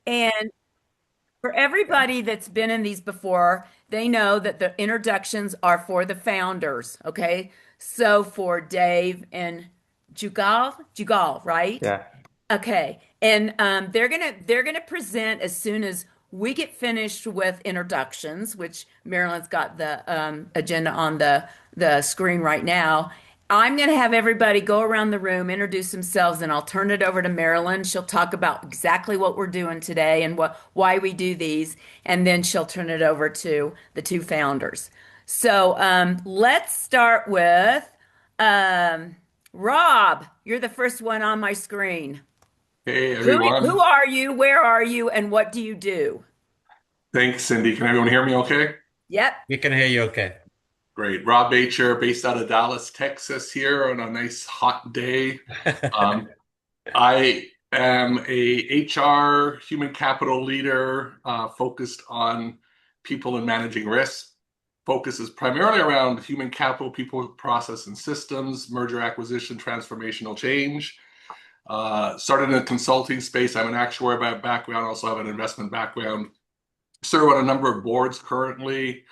And for everybody that's been in these before, they know that the introductions are for the founders, okay? So for Dave and Jugal, right? Yeah. Okay. And they're gonna present as soon as we get finished with introductions, which Marilyn's got the agenda on the screen right now. I'm gonna have everybody go around the room, introduce themselves, and I'll turn it over to Marilyn. She'll talk about exactly what we're doing today and why we do these, and then she'll turn it over to the two founders. So let's start with um, Rob. You're the first one on my screen. Hey Who everyone. are you? Where are you? And what do you do? Thanks, Cindy. Can everyone hear me okay? Yep. We can hear you okay. Great. Rob Bacher, based out of Dallas, Texas, here on a nice hot day. Um, I am a HR human capital leader focused on people and managing risk. Focus is primarily around human capital, people, process, and systems, merger, acquisition, transformational change. Started in the consulting space. I'm an actuary by background, also have an investment background. Serve on a number of boards currently,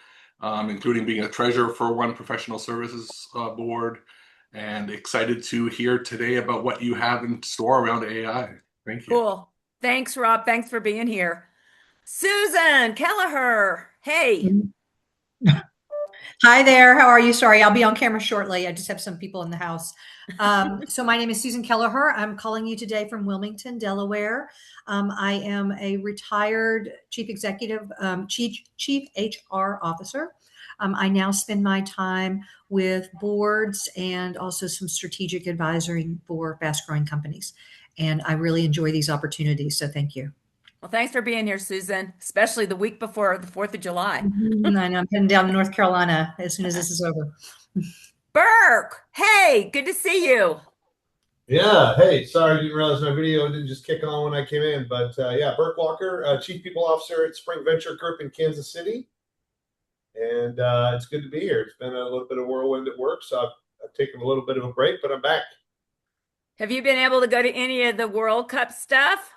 including being a treasurer for one professional services board, and excited to hear today about what you have in store around AI. Thank you. Cool. Thanks, Rob. Thanks for being here. Susan Kelleher. Hey. Hi there. How are you? Sorry, I'll be on camera shortly. I just have some people in the house. So my name is Susan Kelleher. I'm calling you today from Wilmington, Delaware. I am a retired chief HR officer. I now spend my time with boards and also some strategic advisory for fast-growing companies. And I really enjoy these opportunities. So thank you. Well, thanks for being here, Susan, especially the week before the 4th of July. I know I'm heading down to North Carolina as soon as this is over. Burke. Hey, good to see you. Yeah, hey, sorry, I didn't realize my video didn't just kick on when I came in, but yeah, Burke Walker, Chief People Officer at Spring Venture Group in Kansas City, and it's good to be here. It's been a little bit of whirlwind at work, so I've taken a little bit of a break, but I'm back. Have you been able to go to any of the World Cup stuff?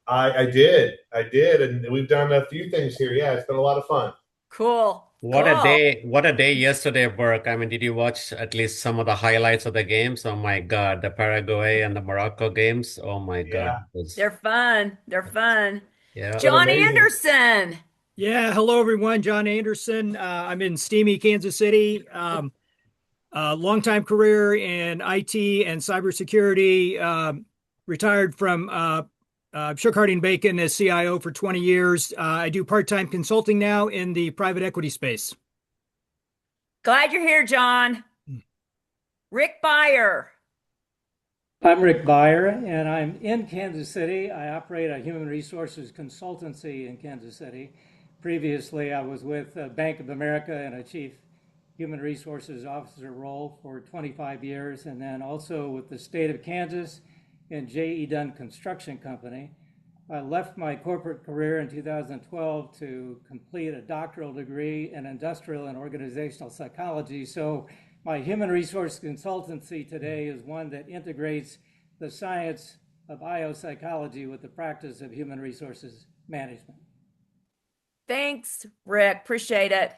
I did, and we've done a few things here. Yeah, it's been a lot of fun. Cool. What a Cool. day, what a day yesterday, Burke. I mean, did you watch at least some of the highlights of the games? Oh my God, the Paraguay and the Morocco games. Oh my God. Yeah, They're fun. They're fun. Yeah. been John amazing. Anderson. Yeah, hello everyone. John Anderson. I'm in steamy Kansas City. Longtime career in IT and cybersecurity. Retired from Shook Harding Bacon as CIO for 20 years. I do part-time consulting now in the private equity space. Glad you're here, John. Rick Byer. I'm Rick Byer, and I'm in Kansas City. I operate a human resources consultancy in Kansas City. Previously, I was with Bank of America in a chief human resources officer role for 25 years, and then also with the state of Kansas and J.E. Dunn Construction Company. I left my corporate career in 2012 to complete a doctoral degree in industrial and organizational psychology. So my human resource consultancy today is one that integrates the science of biopsychology with the practice of human resources management. Thanks, Rick. Appreciate it.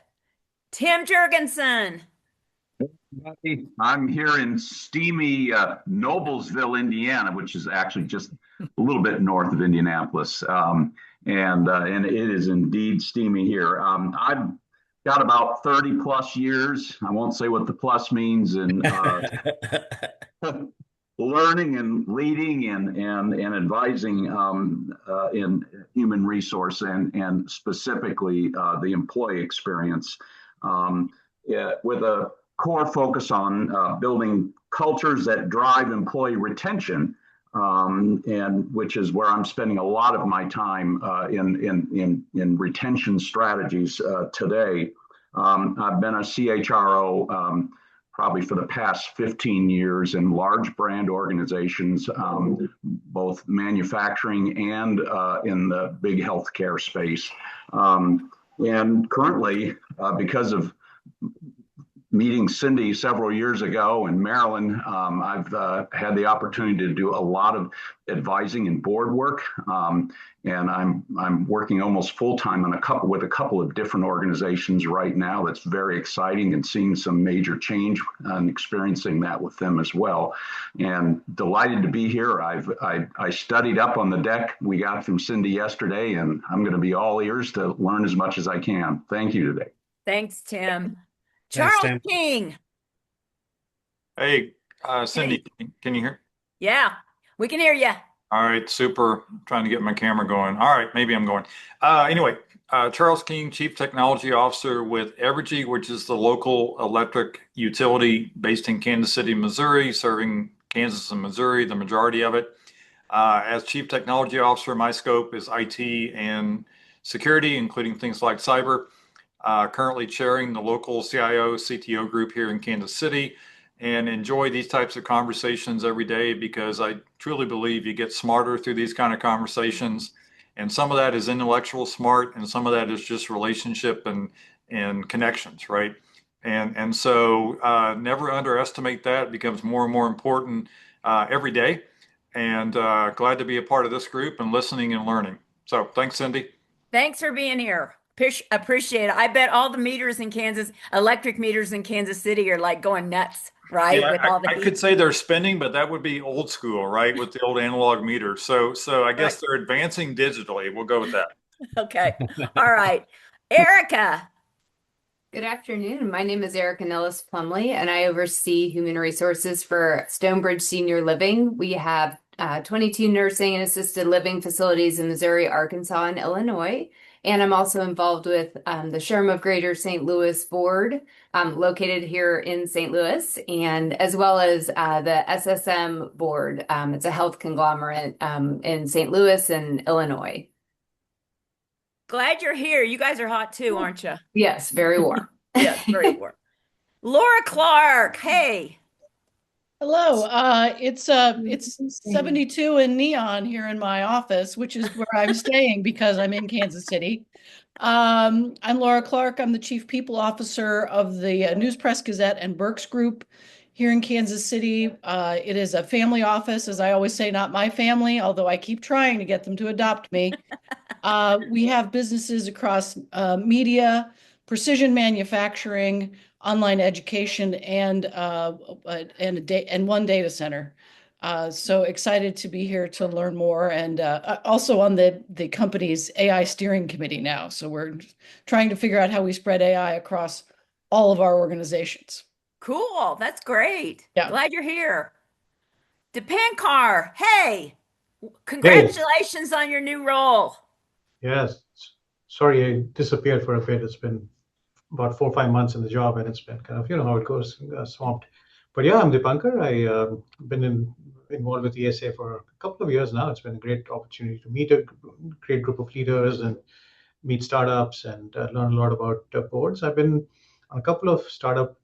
Tim Jurgensen. I'm here in steamy Noblesville, Indiana, which is actually just a little bit north of Indianapolis, and it is indeed steamy here. I've got about 30 plus years. I won't say what the plus means in learning and leading and advising in human resource and specifically the employee experience. Yeah, with a core focus on building cultures that drive employee retention, and which is where I'm spending a lot of my time in retention strategies today. I've been a CHRO probably for the past 15 years in large brand organizations, both manufacturing and in the big healthcare space. And currently, because of meeting Cindy several years ago in Maryland, I've had the opportunity to do a lot of advising and board work, and I'm working almost full time on with a couple of different organizations right now. That's very exciting, and seeing some major change and experiencing that with them as well. And delighted to be here. I studied up on the deck we got from Cindy yesterday, and I'm going to be all ears to learn as much as I can. Thank you today. Thanks, Tim. Thanks, Charles Tim. King. Hey, Cindy, can you hear? Yeah, we can hear you. All right, super. Trying to get my camera going. All right, maybe I'm going. Anyway, Charles King, Chief Technology Officer with Evergy, which is the local electric utility based in Kansas City, Missouri, serving Kansas and Missouri, the majority of it. As Chief Technology Officer, my scope is IT and security, including things like cyber. Currently chairing the local CIO, CTO group here in Kansas City, and enjoy these types of conversations every day because I truly believe you get smarter through these kind of conversations. And some of that is intellectual smart, and some of that is just relationship and connections, right? And so never underestimate that. It becomes more and more important every day. And glad to be a part of this group and listening and learning. So thanks, Cindy. Thanks for being here. Appreciate it. I bet all the meters in Kansas, electric meters in Kansas City are like going nuts, right? Yeah, With all the I heat. could say they're spinning, but that would be old school, right? With the old analog meters. So I guess they're advancing digitally. We'll go with that. Okay. All right. Erica. Good afternoon. My name is Erica Nellis Plumley, and I oversee human resources for Stonebridge Senior Living. We have 22 nursing and assisted living facilities in Missouri, Arkansas, and Illinois. And I'm also involved with the SHRM of Greater St. Louis Board, located here in St. Louis, and as well as the SSM Board. It's a health conglomerate in St. Louis and Illinois. Glad you're here. You guys are hot too, aren't you? Yes, very warm. Yes, very warm. Laura Clark. Hey. Hello. It's 72 in neon here in my office, which is where I'm staying because I'm in Kansas City. I'm Laura Clark. I'm the Chief People Officer of the News Press Gazette and Berks Group here in Kansas City. It is a family office, as I always say, not my family, although I keep trying to get them to adopt me. We have businesses across media, precision manufacturing, online education, and one data center. So excited to be here to learn more, and also on the company's AI steering committee now. So we're trying to figure out how we spread AI across all of our organizations. Cool. That's great. Yeah. Glad you're here. Dipankar. Hey. Congratulations on your new role. Yes. Sorry, I disappeared for a bit. It's been about 4 or 5 months in the job, and it's been kind of, how it goes, swamped. But yeah, I'm Dipankar. I've been involved with ESA for a couple of years now. It's been a great opportunity to meet a great group of leaders and meet startups and learn a lot about boards. I've been on a couple of startup,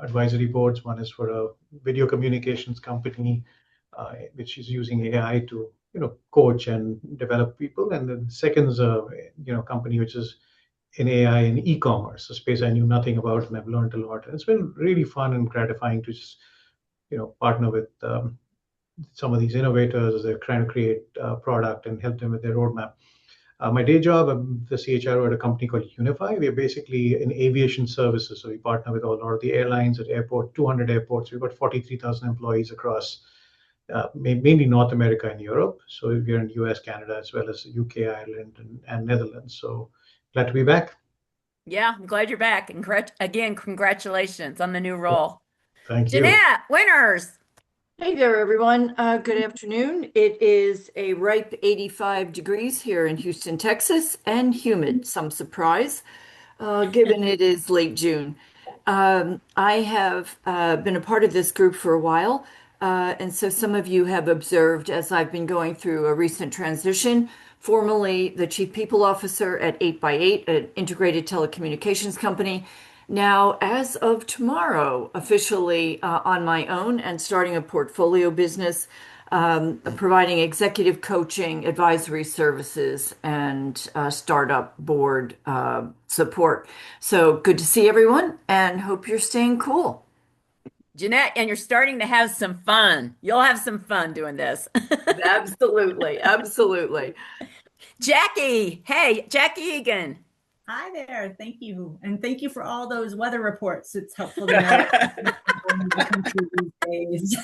advisory boards. One is for a video communications company, which is using AI to, coach and develop people. And then the second is a, company which is in AI and e-commerce, a space I knew nothing about, and I've learned a lot. And it's been really fun and gratifying to just, partner with some of these innovators as they're trying to create a product and help them with their roadmap. My day job, I'm the CHRO at a company called Unify. We are basically in aviation services. So we partner with a lot of the airlines at airport, 200 airports. We've got 43,000 employees across mainly North America and Europe. So we're in US, Canada, as well as UK, Ireland, and Netherlands. So glad to be back. Yeah, I'm glad you're back. And again, congratulations on the new role. Thank you. Jeanette, winners. Hey there, everyone. Good afternoon. It is a ripe 85 degrees here in Houston, Texas, and humid, some surprise, given it is late June. I have been a part of this group for a while, and so some of you have observed as I've been going through a recent transition, formerly the Chief People Officer at 8x8, an integrated telecommunications company. Now, as of tomorrow, officially on my own and starting a portfolio business providing executive coaching, advisory services, and startup board support. So good to see everyone and hope you're staying cool. Jeanette, and you're starting to have some fun. You'll have some fun doing this. Absolutely. Absolutely. Jackie, hey, Jackie Egan. Hi there. Thank you. And thank you for all those weather reports. It's helpful to know the country these days.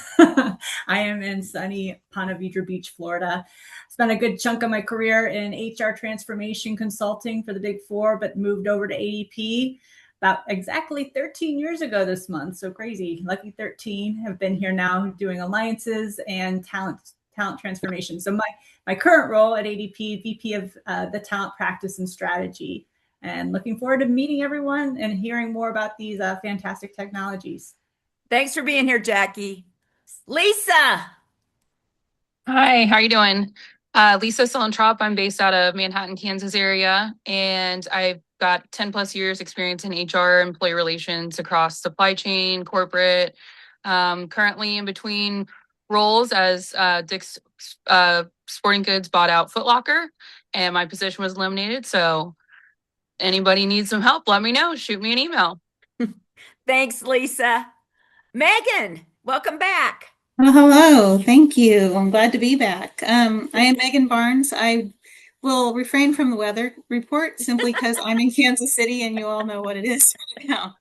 I am in sunny Ponte Vedra Beach, Florida. Spent a good chunk of my career in HR transformation consulting for the Big Four, but moved over to ADP about exactly 13 years ago this month. So crazy. Lucky 13. Have been here now doing alliances and talent transformation. So my current role at ADP, VP of the talent practice and strategy. And looking forward to meeting everyone and hearing more about these fantastic technologies. Thanks for being here, Jackie. Lisa. Hi, how are you doing? Lisa Solentrop. I'm based out of Manhattan, Kansas area, and I've got 10 plus years experience in HR, employee relations across supply chain, corporate, currently in between roles as Dick's Sporting Goods bought out Foot Locker, and my position was eliminated. So anybody needs some help, let me know. Shoot me an email. Thanks, Lisa. Megan, welcome back. Oh, hello. Thank you. I'm glad to be back. I am Megan Barnes. I will refrain from the weather report simply because I'm in Kansas City and you all know what it is right now.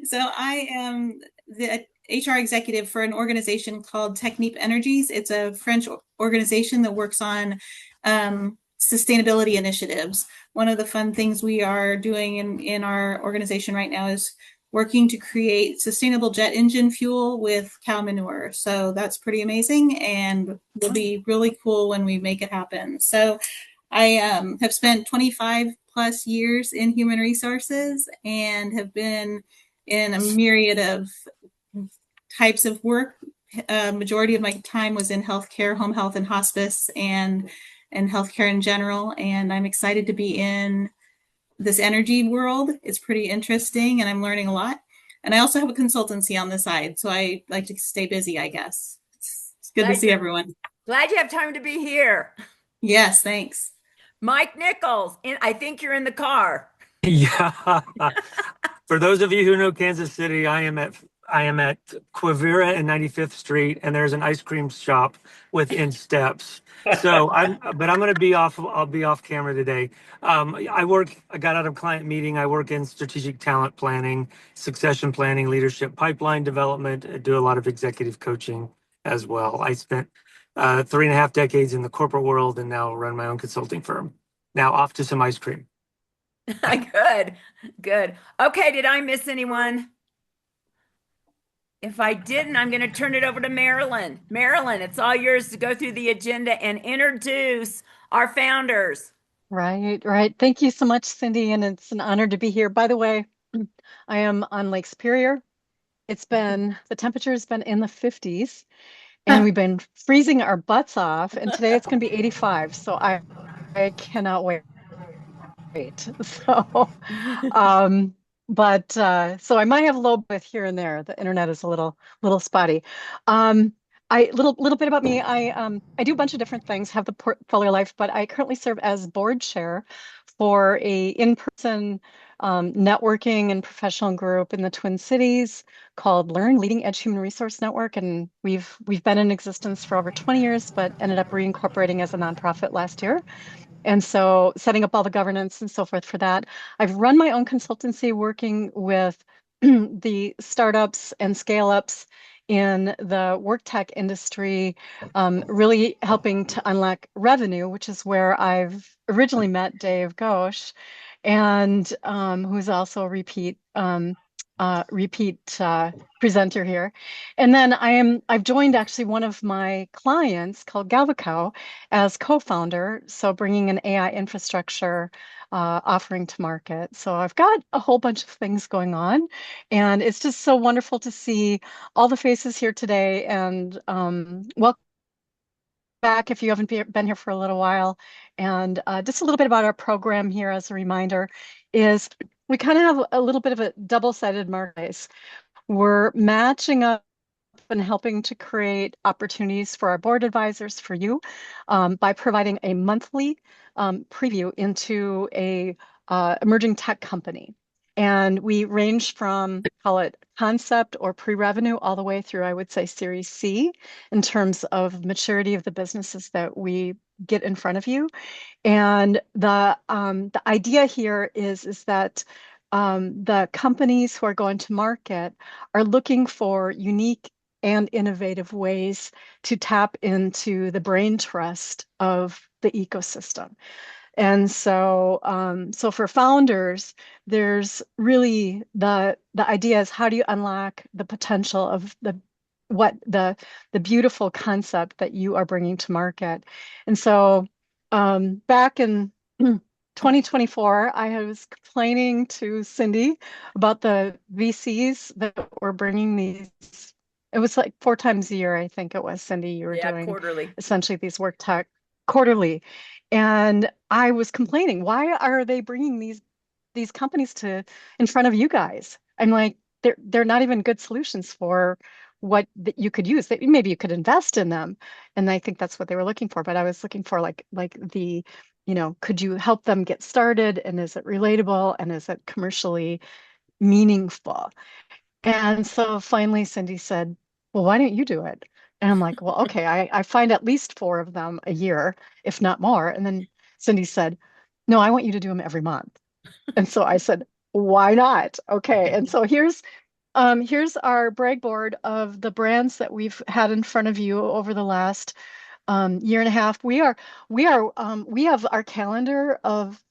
So I am the HR executive for an organization called Technip Energies. It's a French organization that works on sustainability initiatives. One of the fun things we are doing in our organization right now is working to create sustainable jet engine fuel with cow manure. So that's pretty amazing and will be really cool when we make it happen. So I have spent 25 plus years in human resources and have been in a myriad of types of work. Majority of my time was in healthcare, home health and hospice and healthcare in general. And I'm excited to be in this energy world. It's pretty interesting and I'm learning a lot. And I also have a consultancy on the side. So I like to stay busy, I guess. It's good to see everyone. Glad you have time to be here. Yes, thanks. Mike Nichols, I think you're in the car. Yeah. For those of you who know Kansas City, I am at Quivira and 95th Street, and there's an ice cream shop within steps. So I'm going to be off. I'll be off camera today. I got out of client meeting. I work in strategic talent planning, succession planning, leadership pipeline development. I do a lot of executive coaching as well. I spent 3.5 decades in the corporate world and now run my own consulting firm. Now off to some ice cream. Good. Okay, did I miss anyone? If I didn't, I'm going to turn it over to Marilyn. Marilyn, it's all yours to go through the agenda and introduce our founders. Right. Thank you so much, Cindy, and it's an honor to be here. By the way, I am on Lake Superior. The temperature has been in the 50s, and we've been freezing our butts off, and today it's going to be 85, so I cannot wait. So, so I might have a little bit here and there. The internet is a little spotty. Little bit about me. I do a bunch of different things, have the portfolio life, but I currently serve as board chair for a in-person networking and professional group in the Twin Cities called Learn Leading Edge Human Resource Network, and we've been in existence for over 20 years, but ended up reincorporating as a nonprofit last year. And so setting up all the governance and so forth for that. I've run my own consultancy working with the startups and scale-ups in the WorkTech industry, really helping to unlock revenue, which is where I've originally met Dave Ghosh, and who's also a repeat presenter here. And then I've joined actually one of my clients called Galvacow as co-founder, so bringing an AI infrastructure offering to market. So I've got a whole bunch of things going on, and it's just so wonderful to see all the faces here today, and welcome back if you haven't been here for a little while. And just a little bit about our program here as a reminder is we kind of have a little bit of a double-sided marketplace. We're matching up been helping to create opportunities for our board advisors, for you, by providing a monthly preview into a emerging tech company. And we range from, call it concept or pre-revenue, all the way through, I would say, Series C, in terms of maturity of the businesses that we get in front of you. And the idea here is that the companies who are going to market are looking for unique and innovative ways to tap into the brain trust of the ecosystem. And so, so for founders, there's really the idea is, how do you unlock the potential of the beautiful concept that you are bringing to market? And so, back in 2024, I was complaining to Cindy about the VCs that were bringing these. It was like 4 times a year, I think it was, Cindy, you were doing quarterly. essentially these WorkTech quarterly. And I was complaining, why are they bringing these companies to in front of you guys? I'm like, they're not even good solutions for what that you could use. That maybe you could invest in them. And I think that's what they were looking for. But I was looking for like the, could you help them get started? And is it relatable? And is it commercially meaningful? And so finally Cindy said, well, why don't you do it? And I'm like, well, okay, I find at least 4 of them a year, if not more. And then Cindy said, no, I want you to do them every month. And so I said, why not? Okay. And so here's our brag board of the brands that we've had in front of you over the last year and a half. We have our calendar of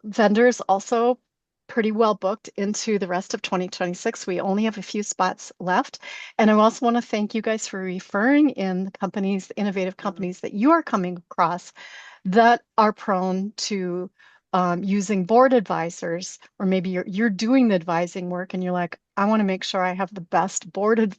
vendors also pretty well booked into the rest of 2026. We only have a few spots left. And I also want to thank you guys for referring in the companies, the innovative companies that you are coming across that are prone to using board advisors, or maybe you're doing the advising work and you're like, I want to make sure I have the best board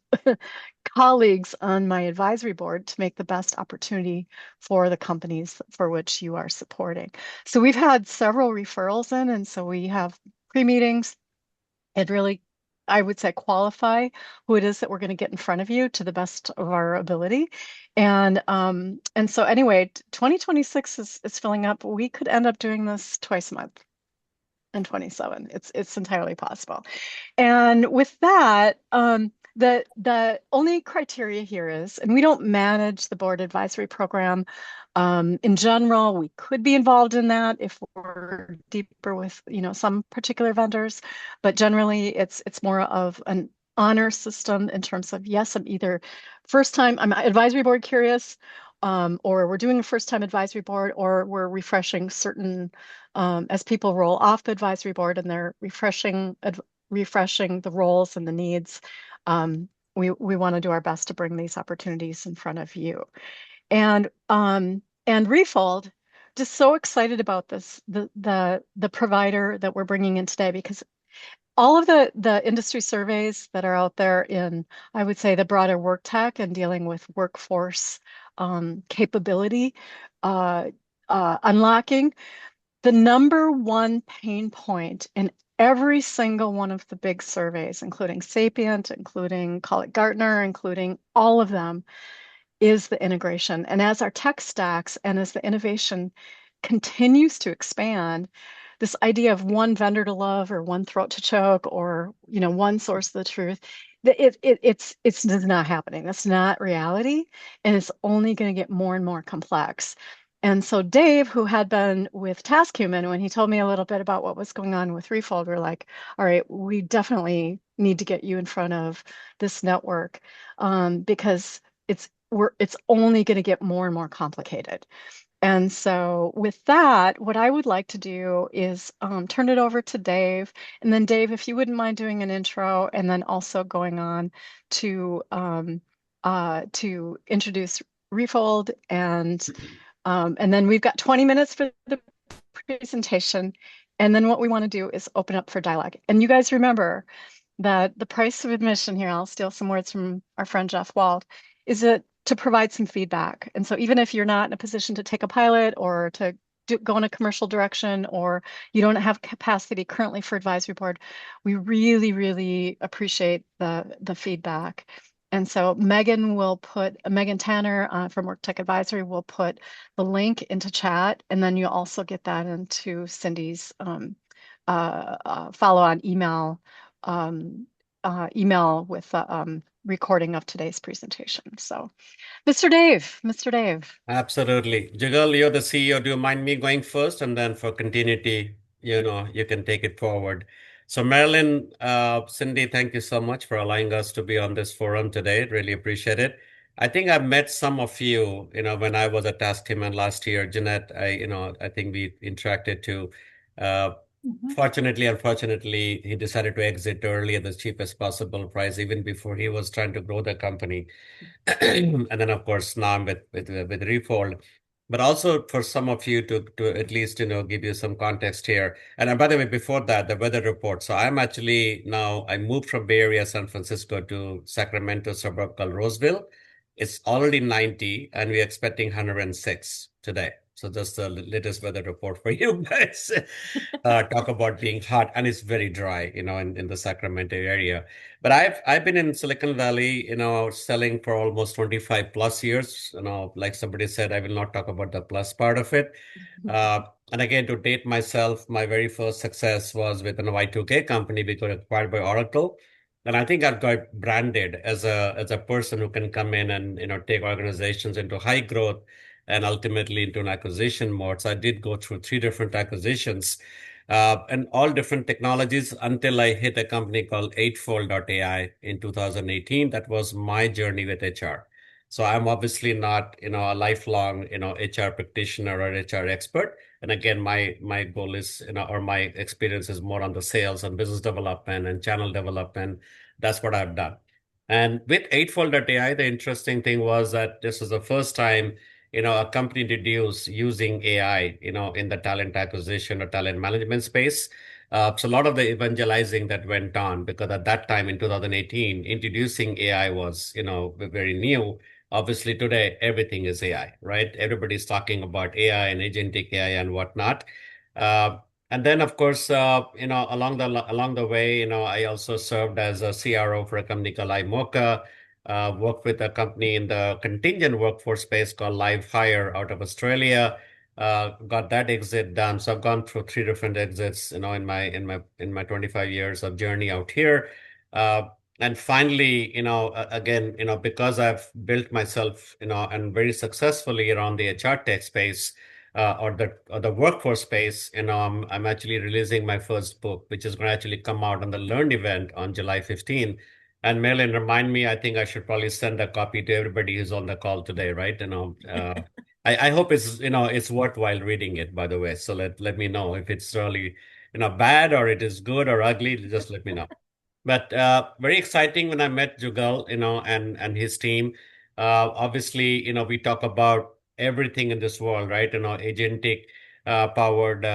colleagues on my advisory board to make the best opportunity for the companies for which you are supporting. So we've had several referrals in, and so we have pre-meetings and really, I would say, qualify who it is that we're going to get in front of you to the best of our ability. And so anyway, 2026 is filling up. We could end up doing this twice a month in 27. It's entirely possible. And with that, the only criteria here is, and we don't manage the board advisory program. In general, we could be involved in that if we're deeper with, some particular vendors, but generally it's more of an honor system in terms of, yes, I'm either I'm advisory board curious, or we're doing a first-time advisory board, or we're refreshing certain, as people roll off the advisory board and they're refreshing the roles and the needs. We want to do our best to bring these opportunities in front of you. And Refold, just so excited about this, the provider that we're bringing in today, because all of the industry surveys that are out there in, I would say, the broader work tech and dealing with workforce capability unlocking, the number one pain point in every single one of the big surveys, including Sapient, including Call It Gartner, including all of them, is the integration. And as our tech stacks and as the innovation continues to expand, this idea of one vendor to love or one throat to choke or one source of the truth, it's not happening. That's not reality, and it's only going to get more and more complex. And so Dave, who had been with TaskHuman, when he told me a little bit about what was going on with Refold, we're like, all right, we definitely need to get you in front of this network, because it's only going to get more and more complicated. And so with that, what I would like to do is turn it over to Dave. And then Dave, if you wouldn't mind doing an intro and then also going on to introduce Refold, and then we've got 20 minutes for the presentation. And then what we want to do is open up for dialogue. And you guys remember that the price of admission here, I'll steal some words from our friend Jeff Wald, is to provide some feedback. And so even if you're not in a position to take a pilot or to go in a commercial direction, or you don't have capacity currently for advisory board, we really, really appreciate the feedback. And so Megan Tanner from WorkTech Advisory will put the link into chat, and then you'll also get that into Cindy's follow-on email with the recording of today's presentation. So, Mr. Dave. Absolutely. Jugal, you're the CEO. Do you mind me going first? And then for continuity, you can take it forward. So Marilyn, Cindy, thank you so much for allowing us to be on this forum today. Really appreciate it. I think I've met some of you, when I was at Task Team and last year. Jeanette, I think we interacted too. Fortunately, unfortunately, he decided to exit early at the cheapest possible price, even before he was trying to grow the company. And then, of course, now I'm with Refold. But also for some of you to at least give you some context here. And by the way, before that, the weather report. So I moved from Bay Area, San Francisco to Sacramento suburb called Roseville. It's already 90, and we're expecting 106 today. So just the latest weather report for you guys. Talk about being hot, and it's very dry, in the Sacramento area. But I've been in Silicon Valley, selling for almost 25 plus years. Like somebody said, I will not talk about the plus part of it. And again, to date myself, my very first success was with an Y2K company because acquired by Oracle. And I think I've got branded as a person who can come in and take organizations into high growth and ultimately into an acquisition mode. So I did go through 3 different acquisitions and all different technologies until I hit a company called RefoldAI in 2018. That was my journey with HR. So I'm obviously not, a lifelong, HR practitioner or HR expert. And again, my goal is, or my experience is more on the sales and business development and channel development. That's what I've done. And with RefoldAI, the interesting thing was that this was the first time a company introduced using AI, in the talent acquisition or talent management space. So a lot of the evangelizing that went on, because at that time in 2018, introducing AI was, very new. Obviously today, everything is AI, right? Everybody's talking about AI and agentic AI and whatnot. And then, of course, along the way, I also served as a CRO for a company called iMocha. Worked with a company in the contingent workforce space called Live Hire out of Australia. Got that exit done. So I've gone through 3 different exits, in my 25 years of journey out here. And finally, again, because I've built myself, and very successfully around the HR tech space, or the workforce space, I'm actually releasing my first book, which is going to actually come out on the Learn event on July 15th. And Marilyn, remind me, I think I should probably send a copy to everybody who's on the call today, right? I hope it's worthwhile reading it, by the way. So let me know if it's really, bad or it is good or ugly, just let me know. But very exciting when I met Jugal, and his team. Obviously, we talk about everything in this world, right? Agentic powered,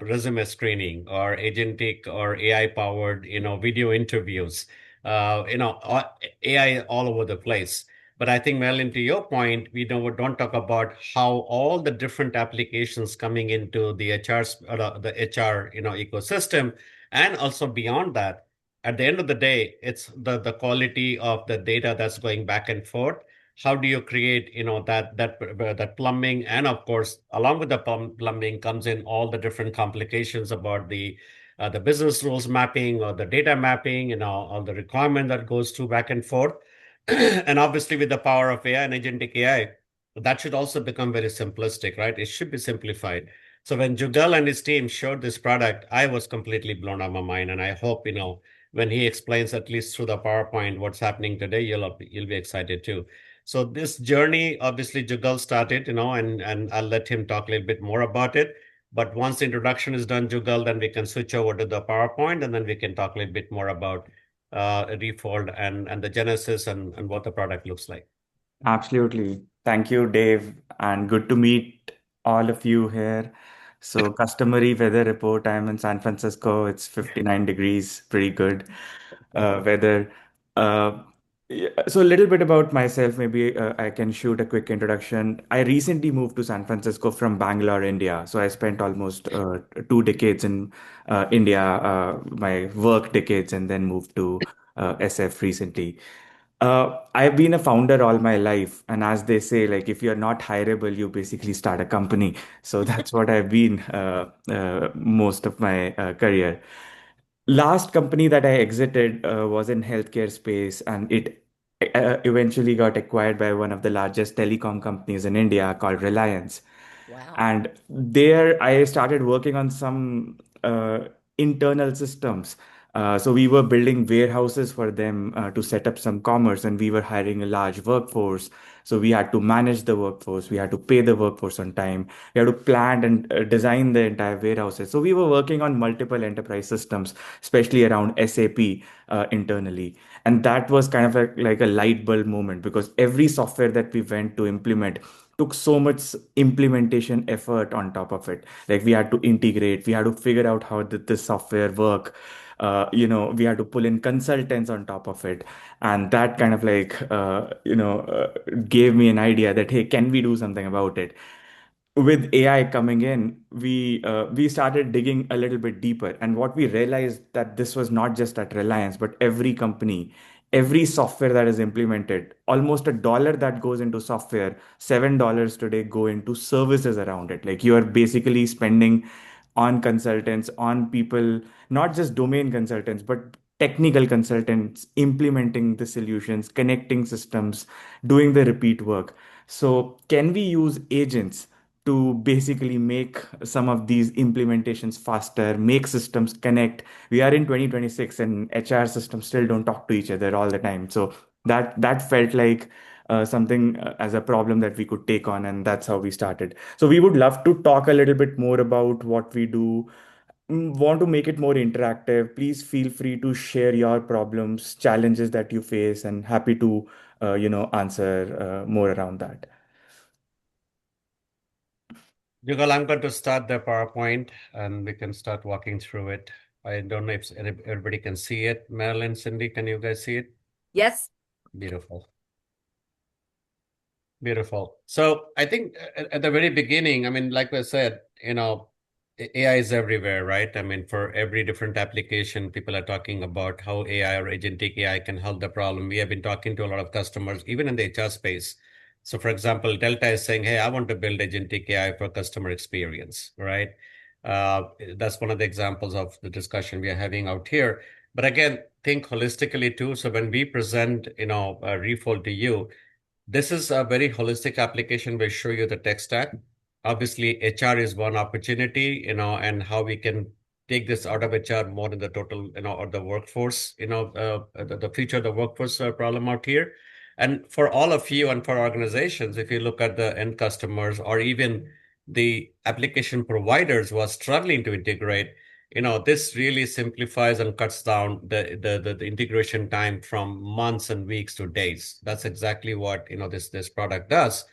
resume screening, or agentic or AI powered, video interviews, AI all over the place. But I think, Marilyn, to your point, we don't talk about how all the different applications coming into the the HR, ecosystem, and also beyond that. At the end of the day, it's the quality of the data that's going back and forth. How do you create, that plumbing? And of course, along with the plumbing comes in all the different complications about the business rules mapping or the data mapping, all the requirement that goes through back and forth. And obviously, with the power of AI and agentic AI, that should also become very simplistic, right? It should be simplified. So when Jugal and his team showed this product, I was completely blown out of my mind. And I hope, when he explains, at least through the PowerPoint, what's happening today, you'll be excited too. So this journey, obviously, Jugal started, and I'll let him talk a little bit more about it. But once the introduction is done, Jugal, then we can switch over to the PowerPoint, and then we can talk a little bit more about Refold and the genesis and what the product looks like. Absolutely. Thank you, Dave, and good to meet all of you here. So, customary weather report. I'm in San Francisco. It's 59 degrees, pretty good weather. Uh, Yeah, so a little bit about myself. Maybe I can shoot a quick introduction. I recently moved to San Francisco from Bangalore, India. So I spent almost 2 decades in India, my work decades, and then moved to SF recently. I've been a founder all my life, and as they say, like if you're not hireable, you basically start a company. So that's what I've been most of my career. Last company that I exited was in healthcare space, and it eventually got acquired by one of the largest telecom companies in India called Reliance. Wow. And there I started working on some internal systems. So we were building warehouses for them to set up some commerce, and we were hiring a large workforce. So we had to manage the workforce, we had to pay the workforce on time, we had to plan and design the entire warehouses. So we were working on multiple enterprise systems, especially around SAP internally. And that was kind of like a light bulb moment because every software that we went to implement took so much implementation effort on top of it. Like we had to integrate, we had to figure out how did this software work. We had to pull in consultants on top of it, and that kind of like gave me an idea that hey, can we do something about it? With AI coming in, we started digging a little bit deeper, and what we realized that this was not just at Reliance, but every company, every software that is implemented, almost $1 that goes into software, $7 today go into services around it. Like you are basically spending on consultants, on people, not just domain consultants, but technical consultants implementing the solutions, connecting systems, doing the repeat work. So, can we use agents to basically make some of these implementations faster, make systems connect? We are in 2026 and HR systems still don't talk to each other all the time. So, that felt like something as a problem that we could take on, and that's how we started. So we would love to talk a little bit more about what we do. Want to make it more interactive. Please feel free to share your problems, challenges that you face, and happy to answer more around that. Jugal, I'm going to start the PowerPoint and we can start walking through it. I don't know if everybody can see it. Marilyn, Cindy, can you guys see it? Yes. Beautiful. Beautiful. So I think at the very beginning, I mean, like I said, AI is everywhere, right? I mean, for every different application, people are talking about how AI or agentic AI can help the problem. We have been talking to a lot of customers, even in the HR space. So, for example, Delta is saying, "Hey, I want to build agentic AI for customer experience," right? That's one of the examples of the discussion we are having out here. But again, think holistically too. So when we present, Refold to you, this is a very holistic application. We'll show you the tech stack. Obviously, HR is one opportunity, and how we can take this out of HR more in the total, or the workforce, the future of the workforce problem out here. And for all of you and for organizations, if you look at the end customers or even the application providers who are struggling to integrate, this really simplifies and cuts down the integration time from months and weeks to days. That's exactly what, this product does.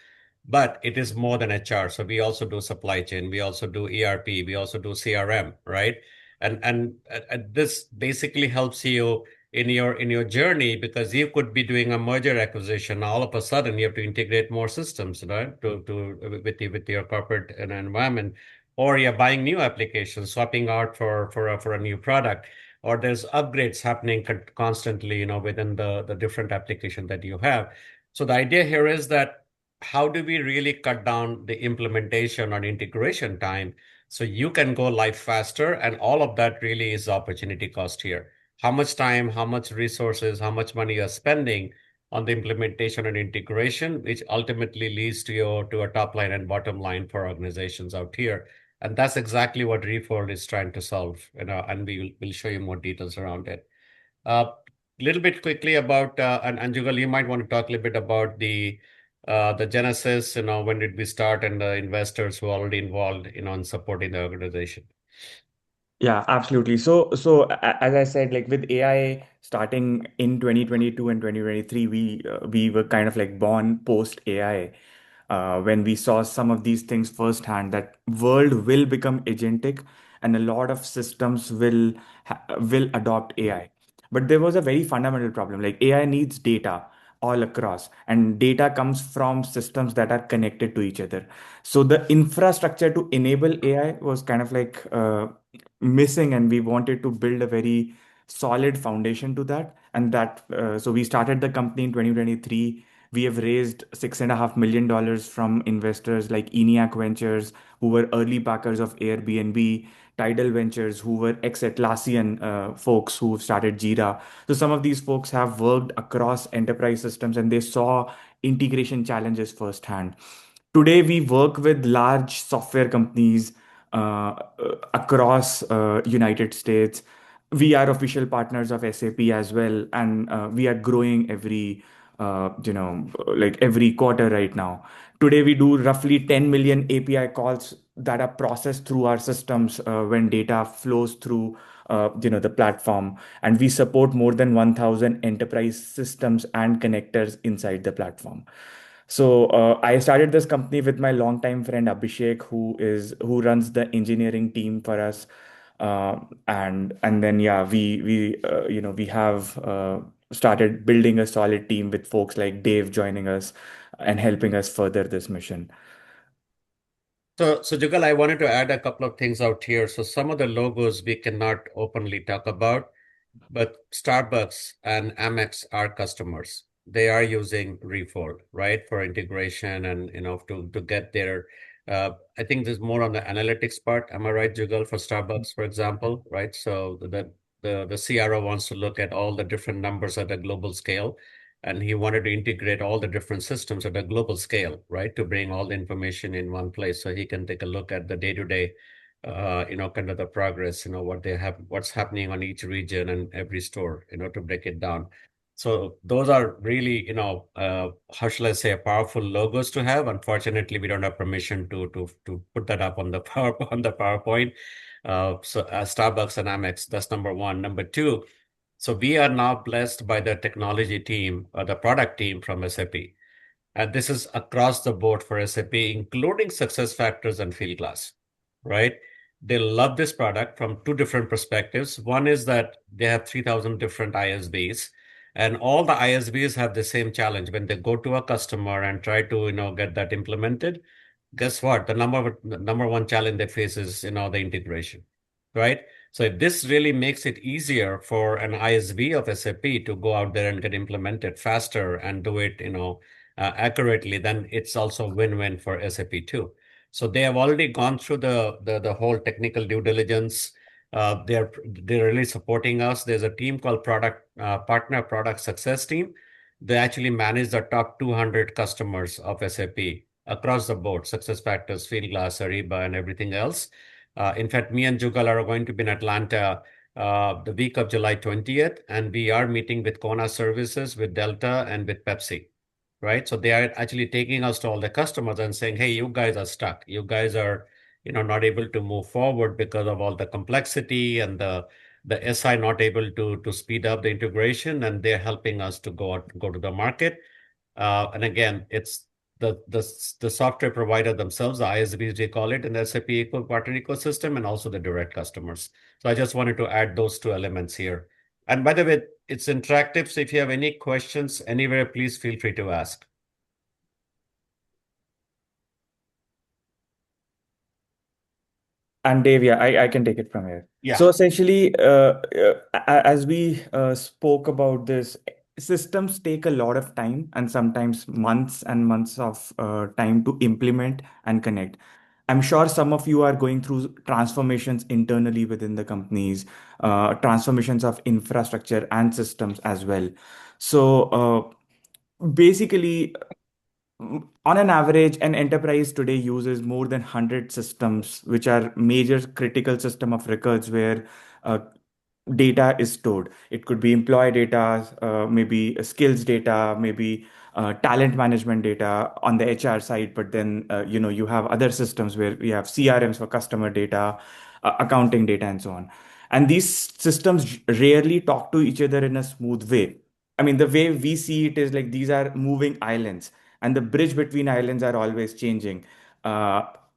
But it is more than HR. So we also do supply chain, we also do ERP, we also do CRM, right? And this basically helps you in your journey, because you could be doing a merger acquisition. All of a sudden, you have to integrate more systems, right? To with your corporate environment, or you're buying new applications, swapping out for a new product, or there's upgrades happening constantly, within the different application that you have. So the idea here is that how do we really cut down the implementation or integration time so you can go live faster? And all of that really is opportunity cost here. How much time, how much resources, how much money you're spending on the implementation and integration, which ultimately leads to a top line and bottom line for organizations out here. And that's exactly what Refold is trying to solve, and we'll show you more details around it. A little bit quickly about, and Jugal, you might want to talk a little bit about the genesis, when did we start, and the investors who are already involved, in supporting the organization. Yeah, absolutely. So as I said, like with AI starting in 2022 and 2023, we were kind of like born post AI, when we saw some of these things firsthand, that world will become agentic and a lot of systems will adopt AI. But there was a very fundamental problem. Like AI needs data all across, and data comes from systems that are connected to each other. So the infrastructure to enable AI was kind of like missing, and we wanted to build a very solid foundation to that. And that so we started the company in 2023. We have raised $6.5 million from investors like ENIAC Ventures, who were early backers of Airbnb, Tidal Ventures, who were ex-Atlassian folks who started Jira. So some of these folks have worked across enterprise systems, and they saw integration challenges firsthand. Today, we work with large software companies across United States. We are official partners of SAP as well, and we are growing like every quarter right now. Today, we do roughly 10 million API calls that are processed through our systems when data flows through the platform, and we support more than 1,000 enterprise systems and connectors inside the platform. So I started this company with my longtime friend Abhishek, who runs the engineering team for us, and then yeah, we have started building a solid team with folks like Dave joining us and helping us further this mission. So Jugal, I wanted to add a couple of things out here. So some of the logos we cannot openly talk about, but Starbucks and Amex are customers. They are using Refold, right, for integration and to get their. I think there's more on the analytics part. Am I right, Jugal, for Starbucks, for example, right? So the CRO wants to look at all the different numbers at a global scale, and he wanted to integrate all the different systems at a global scale, right, to bring all the information in one place so he can take a look at the day-to-day kind of the progress, what they have, what's happening on each region and every store, to break it down. So those are really, how shall I say, powerful logos to have. Unfortunately, we don't have permission to put that up on the PowerPoint. So Starbucks and Amex, that's number one. Number two, so we are now blessed by the technology team or the product team from SAP. And this is across the board for SAP, including SuccessFactors and Fieldglass, right? They love this product from two different perspectives. One is that they have 3,000 different ISVs, and all the ISVs have the same challenge when they go to a customer and try to, get that implemented. Guess what? The number one challenge they face is, the integration, right? So if this really makes it easier for an ISV of SAP to go out there and get implemented faster and do it, accurately, then it's also win-win for SAP too. So they have already gone through the whole technical due diligence. They're really supporting us. There's a team called Partner Product Success Team. They actually manage the top 200 customers of SAP across the board: SuccessFactors, Fieldglass, Ariba, and everything else. In fact, me and Jugal are going to be in Atlanta the week of July 20th, and we are meeting with Kona Services, with Delta, and with Pepsi, right? So they are actually taking us to all the customers and saying, hey, you guys are stuck. You guys are, not able to move forward because of all the complexity and the SI not able to speed up the integration, and they're helping us to go to the market. And again, it's the software provider themselves, the ISVs, they call it, in the SAP partner ecosystem, and also the direct customers. So I just wanted to add those two elements here. And by the way, it's interactive, so if you have any questions anywhere, please feel free to ask. And Dave, yeah, I can take it from here. Yeah. So essentially, as we spoke about this, systems take a lot of time and sometimes months and months of time to implement and connect. I'm sure some of you are going through transformations internally within the companies, transformations of infrastructure and systems as well. So basically, on an average, an enterprise today uses more than 100 systems, which are major critical system of records where data is stored. It could be employee data, maybe skills data, maybe talent management data on the HR side. But then, you have other systems where we have CRMs for customer data, accounting data, and so on. And these systems rarely talk to each other in a smooth way. I mean, the way we see it is like these are moving islands, and the bridge between islands are always changing.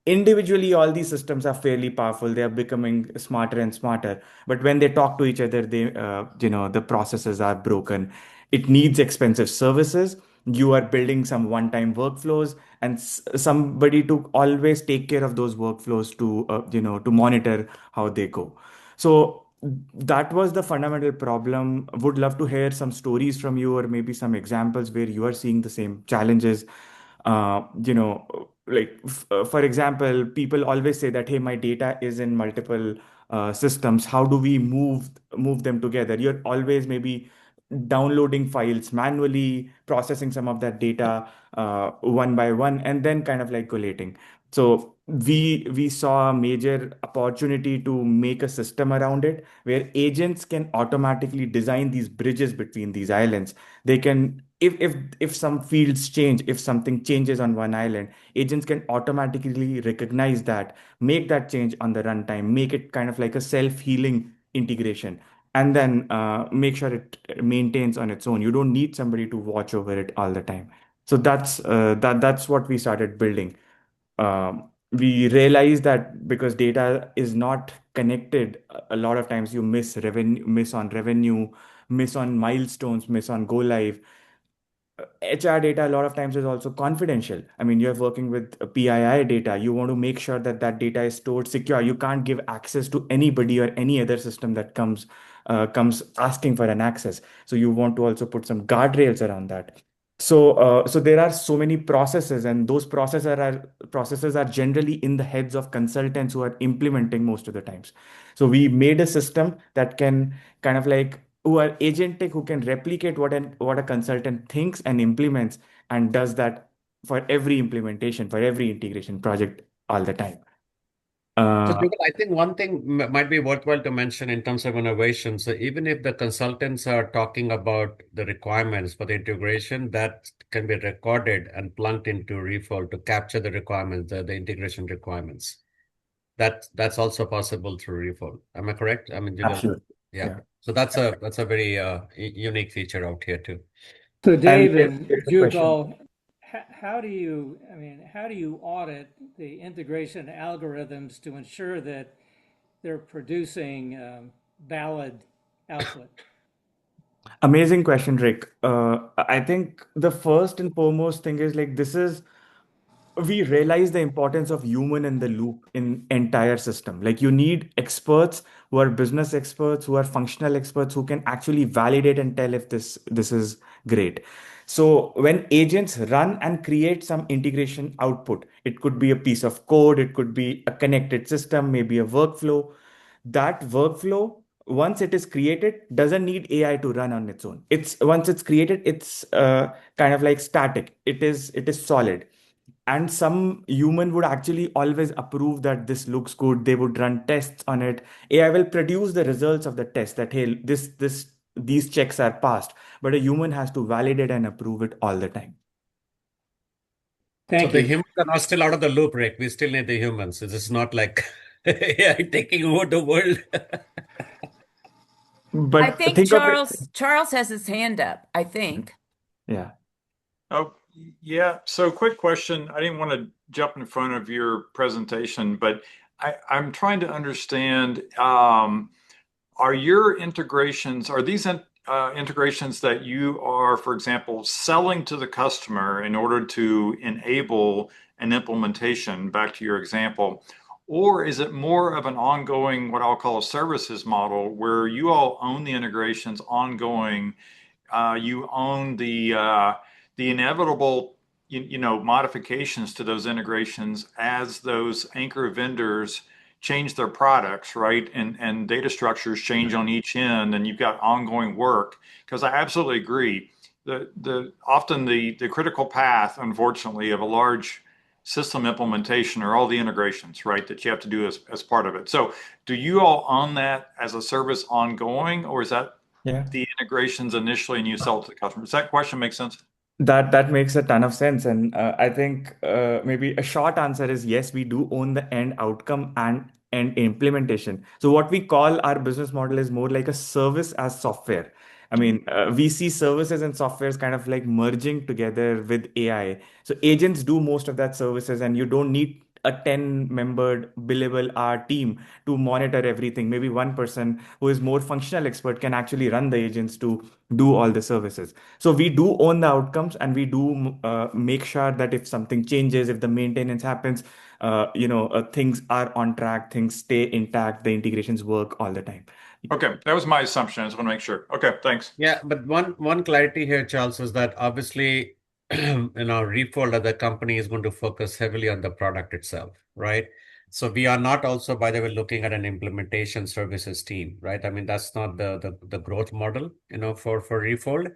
individually all these systems are fairly powerful. They are becoming smarter and smarter, but when they talk to each other, they the processes are broken. It needs expensive services. You are building some one-time workflows, and somebody to always take care of those workflows, to to monitor how they go. So that was the fundamental problem. Would love to hear some stories from you, or maybe some examples where you are seeing the same challenges. For example, people always say that, hey, my data is in multiple systems. How do we move them together? You're always maybe downloading files manually, processing some of that data one by one, and then kind of like collating. So we saw a major opportunity to make a system around it, where agents can automatically design these bridges between these islands. They can, if some fields change, if something changes on one island, agents can automatically recognize that, make that change on the runtime, make it kind of like a self-healing integration, and then make sure it maintains on its own. You don't need somebody to watch over it all the time. So that's what we started building. We realized that because data is not connected, a lot of times you miss on revenue, miss on milestones, miss on go live. HR data a lot of times is also confidential. I mean, you're working with PII data. You want to make sure that that data is stored secure. You can't give access to anybody or any other system that comes asking for an access. So you want to also put some guardrails around that. So there are so many processes, and those processes are generally in the heads of consultants who are implementing most of the times. So we made a system that can kind of like, who are agentic, who can replicate what a consultant thinks and implements, and does that for every implementation, for every integration project all the time. So, Jugal, I think one thing might be worthwhile to mention in terms of innovation. So, even if the consultants are talking about the requirements for the integration, that can be recorded and plugged into Refold to capture the requirements, the integration requirements. That's also possible through Refold. Am I correct? I mean, Jugal. Absolutely. Yeah. Yeah. So that's a very unique feature out here too. So And Dave and here's the question. Jugal, how do you audit the integration algorithms to ensure that they're producing valid output? Amazing question, Rick. I think the first and foremost thing is like, we realize the importance of human in the loop in entire system. Like, you need experts who are business experts, who are functional experts, who can actually validate and tell if this is great. So when agents run and create some integration output, it could be a piece of code, it could be a connected system, maybe a workflow. That workflow, once it is created, doesn't need AI to run on its own. It's once it's created, it's kind of like static. It is solid, and some human would actually always approve that this looks good. They would run tests on it. AI will produce the results of the test, that, hey, these checks are passed, but a human has to validate and approve it all the time. So Thank the you. humans are not still out of the loop, Rick. We still need the humans. This is not like AI taking over the world. I But think think of it. Charles has his hand up, I think. Yeah. Oh, yeah. So quick question. I didn't want to jump in front of your presentation, but I'm trying to understand, are your integrations, are these integrations that you are, for example, selling to the customer in order to enable an implementation, back to your example, or is it more of an ongoing, what I'll call a services model, where you all own the integrations ongoing, you own the inevitable modifications to those integrations as those anchor vendors change their products, right? And data structures change on each end, and you've got ongoing work. Because I absolutely agree. Often the critical path, unfortunately, of a large system implementation are all the integrations, right, that you have to do as part of it. So do you all own that as a service ongoing, or is that Yeah. the integrations initially and you sell it to the customer? Does that question make sense? That makes a ton of sense, and I think maybe a short answer is yes. We do own the end outcome and implementation. So what we call our business model is more like a service as software. I mean, we see services and softwares kind of like merging together with AI. So agents do most of that services, and you don't need a 10-membered billable hour team to monitor everything. Maybe one person who is more functional expert can actually run the agents to do all the services. So we do own the outcomes, and we do make sure that if something changes, if the maintenance happens, things are on track, things stay intact, the integrations work all the time. Okay, that was my assumption. I just want to make sure. Okay, thanks. Yeah, but one clarity here, Charles, is that obviously, Refold as a company is going to focus heavily on the product itself, right? So we are not also, by the way, looking at an implementation services team, right? I mean, that's not the growth model, for Refold.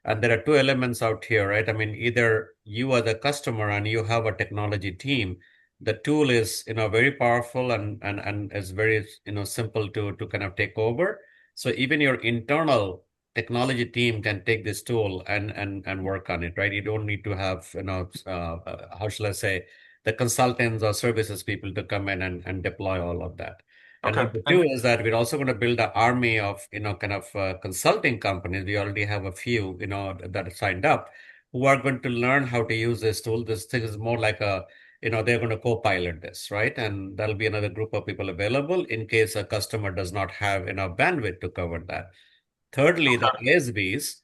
And there are two elements out here, right? I mean, either you are the customer and you have a technology team. The tool is, very powerful and is very, simple to kind of take over. So even your internal technology team can take this tool and work on it, right? You don't need to have, how shall I say, the consultants or services people to come in and deploy all of that. And Okay. number two is that we're also going to build an army of, kind of consulting companies. We already have a few, that are signed up who are going to learn how to use this tool. This thing is more like they're going to co-pilot this, right? And there'll be another group of people available in case a customer does not have enough bandwidth to cover that. Thirdly, the ASBs,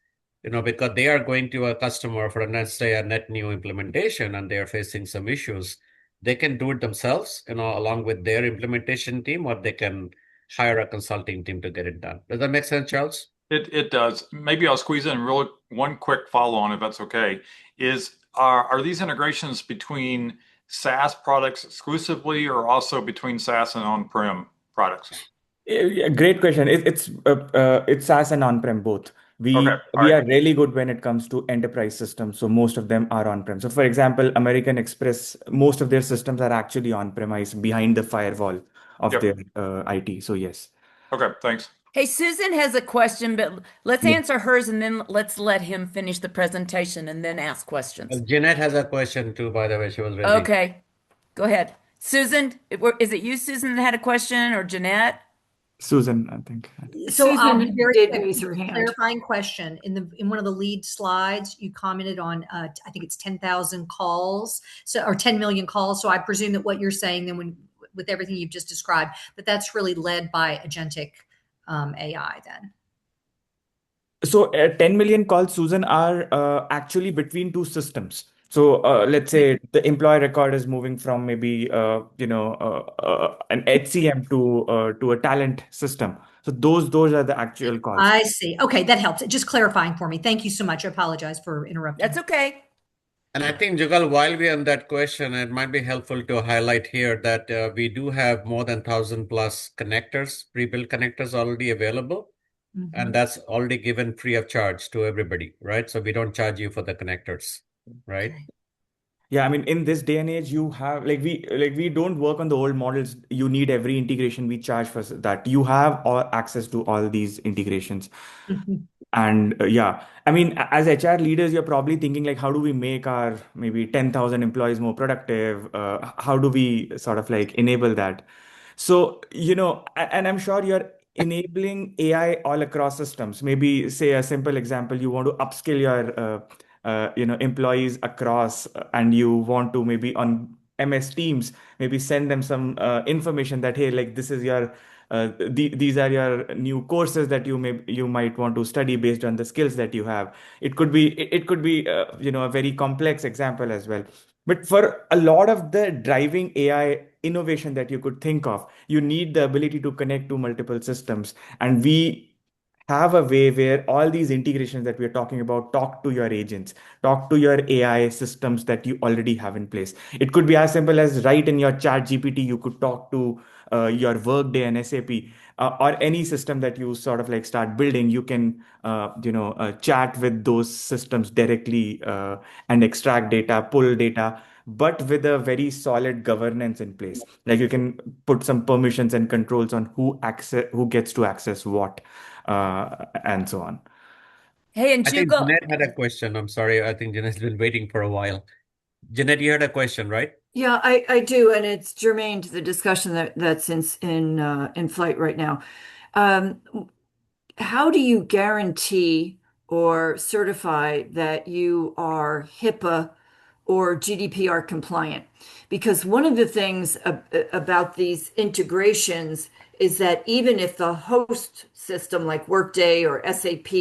because they are going to a customer for, let's say, a net new implementation and they're facing some issues, they can do it themselves, along with their implementation team, or they can hire a consulting team to get it done. Does that make sense, Charles? It does. Maybe I'll squeeze in one quick follow on if that's okay. Are these integrations between SaaS products exclusively, or also between SaaS and on-prem products? Yeah, great question. It's SaaS and on-prem both. We Okay, all we right. are really good when it comes to enterprise systems. So most of them are on-prem. So for example, American Express, most of their systems are actually on-premise behind the firewall of Yep. their IT. So yes. Okay, thanks. Hey, Susan has a question, but let's Yeah. answer hers and then let's let him finish the presentation and then ask questions. Jeanette has a question too, by the way. She was ready. Okay, go ahead. Susan, is it you, Susan, that had a question, or Jeanette? Susan, I think. So Susan very did quick, raise her hand. clarifying question. In one of the lead slides, you commented on I think it's 10,000 calls, or 10 million calls. So I presume that what you're saying then, with everything you've just described, that's really led by agentic AI then. So 10 million calls, Susan, are actually between two systems. So let's say the employee record is moving from maybe an HCM to a talent system. So those are the actual calls. I see. Okay, that helps. Just clarifying for me. Thank you so much. I apologize for interrupting. That's okay. And I think, Jugal, while we're on that question, it might be helpful to highlight here that we do have more than 1,000 plus connectors, pre-built connectors already available. And that's already given free of charge to everybody, right? So we don't charge you for the connectors, right? Yeah, I mean, in this day and age, you have we don't work on the old models. You need every integration. We charge for that. You have all access to all these integrations. And yeah, I mean, as HR leaders, you're probably thinking like, how do we make our maybe 10,000 employees more productive? How do we sort of like enable that? So, and I'm sure you're enabling AI all across systems. Maybe say a simple example, you want to upskill your, employees across, and you want to maybe on MS Teams, maybe send them some information that, hey, like this is your these are your new courses that you might want to study based on the skills that you have. It could be a very complex example as well. But for a lot of the driving AI innovation that you could think of, you need the ability to connect to multiple systems, and we have a way where all these integrations that we're talking about talk to your agents, talk to your AI systems that you already have in place. It could be as simple as right in your chat GPT, you could talk to your Workday and SAP, or any system that you sort of like start building. You can, chat with those systems directly and extract data, pull data, but with a very solid governance in place. Like you can put some permissions and controls on who gets to access what, and so on. Hey, and I think Jugal, Jeanette had a question. I'm sorry. I think Jeanette's been waiting for a while. Jeanette, you had a question, right? Yeah, I do, and it's germane to the discussion that's in flight right now. How do you guarantee or certify that you are HIPAA or GDPR compliant? Because one of the things about these integrations is that even if the host system like Workday or SAP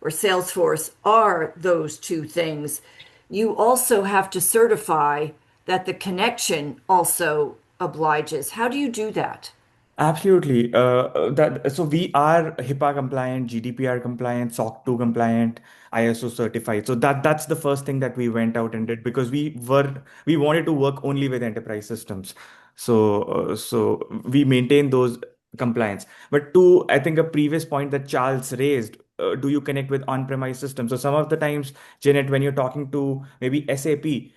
or Salesforce are those two things, you also have to certify that the connection also obliges. How do you do that? Absolutely. That so we are HIPAA compliant, GDPR compliant, SOC 2 compliant, ISO certified. So that's the first thing that we went out and did because we wanted to work only with enterprise systems. So we maintain those compliance. But to I think a previous point that Charles raised, do you connect with on-premise systems? So some of the times, Janet, when you're talking to maybe SAP.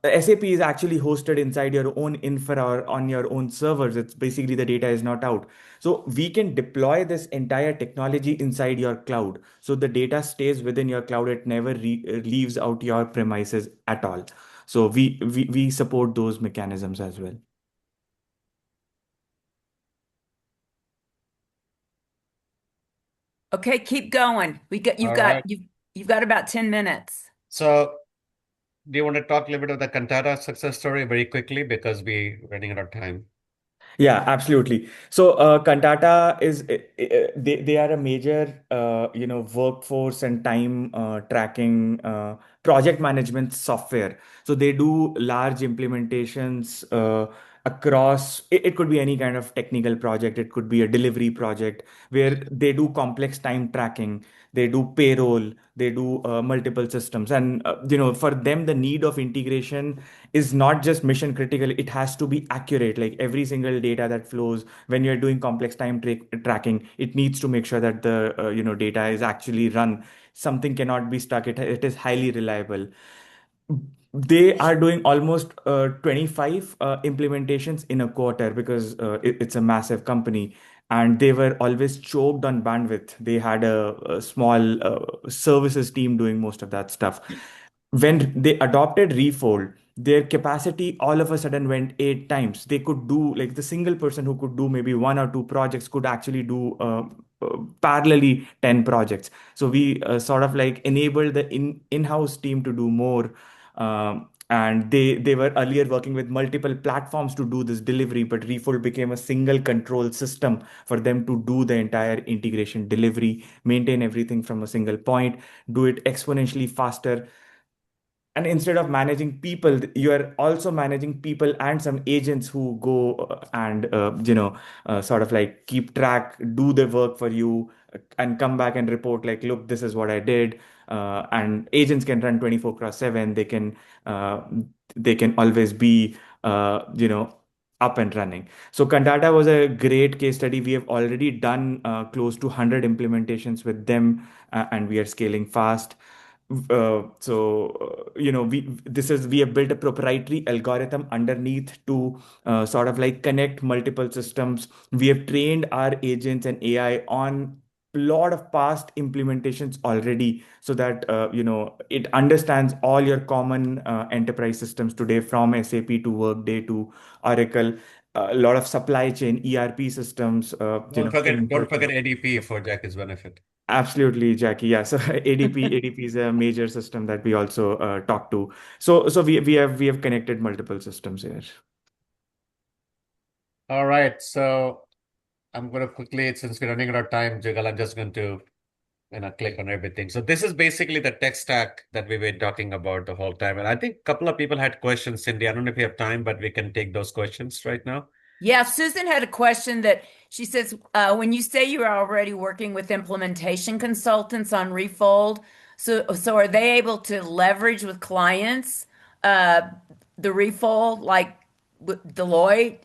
SAP is actually hosted inside your own infra or on your own servers. It's basically the data is not out. So we can deploy this entire technology inside your cloud. So the data stays within your cloud. It never leaves out your premises at all. So we support those mechanisms as well. Okay, keep going. All right. You've got about 10 minutes. So do you want to talk a little bit of the Cantata success story very quickly because we're running out of time? Yeah, absolutely. So Cantata is they are a major workforce and time tracking project management software. So they do large implementations across. It could be any kind of technical project. It could be a delivery project where they do complex time tracking. They do payroll. They do multiple systems, and for them the need of integration is not just mission critical. It has to be accurate. Like every single data that flows when you're doing complex time tracking, it needs to make sure that the data is actually run. Something cannot be stuck. It is highly reliable. They are doing almost 25 implementations in a quarter because it's a massive company, and they were always choked on bandwidth. They had a small services team doing most of that stuff. When they adopted Refold, their capacity all of a sudden went 8 times. They could do, like, the single person who could do maybe 1 or 2 projects could actually do parallelly 10 projects. So we sort of like enabled the in-house team to do more. And they were earlier working with multiple platforms to do this delivery, but Refold became a single control system for them to do the entire integration delivery, maintain everything from a single point, do it exponentially faster. And instead of managing people, you are also managing people and some agents who go and sort of like keep track, do the work for you, and come back and report like, look, this is what I did. And agents can run 24/7. Uh, they can always be up and running. So Cantata was a great case study. We have already done close to 100 implementations with them, and we are scaling fast. We have built a proprietary algorithm underneath to sort of like connect multiple systems. We have trained our agents and AI on a lot of past implementations already, so that it understands all your common enterprise systems today, from SAP to Workday to Oracle. A lot of supply chain ERP systems. Don't forget ADP for Jackie's benefit. Absolutely, Jackie. Yeah. So ADP is a major system that we also talk to. So we have connected multiple systems here. All right. So I'm going to quickly, since we're running out of time, Jugal, I'm just going to click on everything. So this is basically the tech stack that we've been talking about the whole time. And I think a couple of people had questions, Cindy. I don't know if you have time, but we can take those questions right now. Yeah, Susan had a question that she says, when you say you're already working with implementation consultants on Refold, so are they able to leverage with clients the Refold like with Deloitte?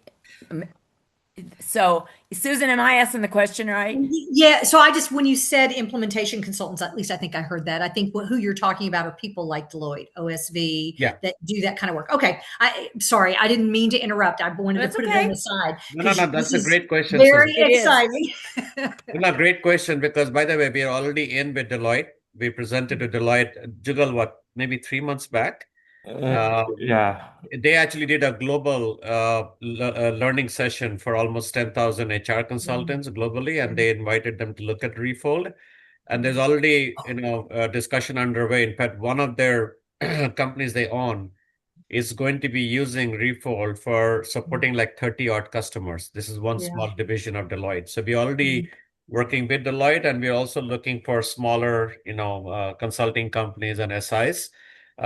So Susan, am I asking the question right? Yeah. So when you said implementation consultants, at least I think I heard that. I think who you're talking about are people like Deloitte, OSV, that do that kind of work. Okay. Sorry, I didn't mean to interrupt. I wanted to put it on the side. No, that's a great question. Very exciting. Great question, because by the way, we are already in with Deloitte. We presented to Deloitte, Jugal, maybe 3 months back? Yeah. They actually did a global learning session for almost 10,000 HR consultants globally, and they invited them to look at Refold. And there's already, a discussion underway. In fact, one of their companies they own is going to be using Refold for supporting like 30 odd customers. This is one Yeah. small division of Deloitte. So we're already working with Deloitte, and we're also looking for smaller, consulting companies and SIs.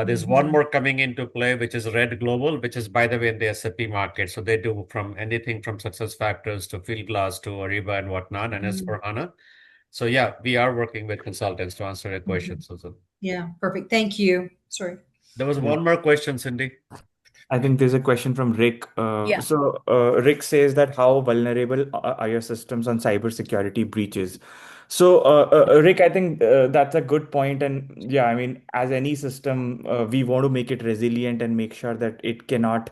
There's one more coming into play, which is Red Global, which is, by the way, in the SAP market. So they do from anything from success factors to Fieldglass to Ariba and whatnot, and S/4HANA. So yeah, we are working with consultants to answer your question, Susan. Yeah, perfect. Thank you. Sorry. There was one more question, Cindy. I think there's a question from Rick. Yeah. Rick says that how vulnerable are your systems on cybersecurity breaches? Rick, I think that's a good point. And yeah, I mean, as any system, we want to make it resilient and make sure that it cannot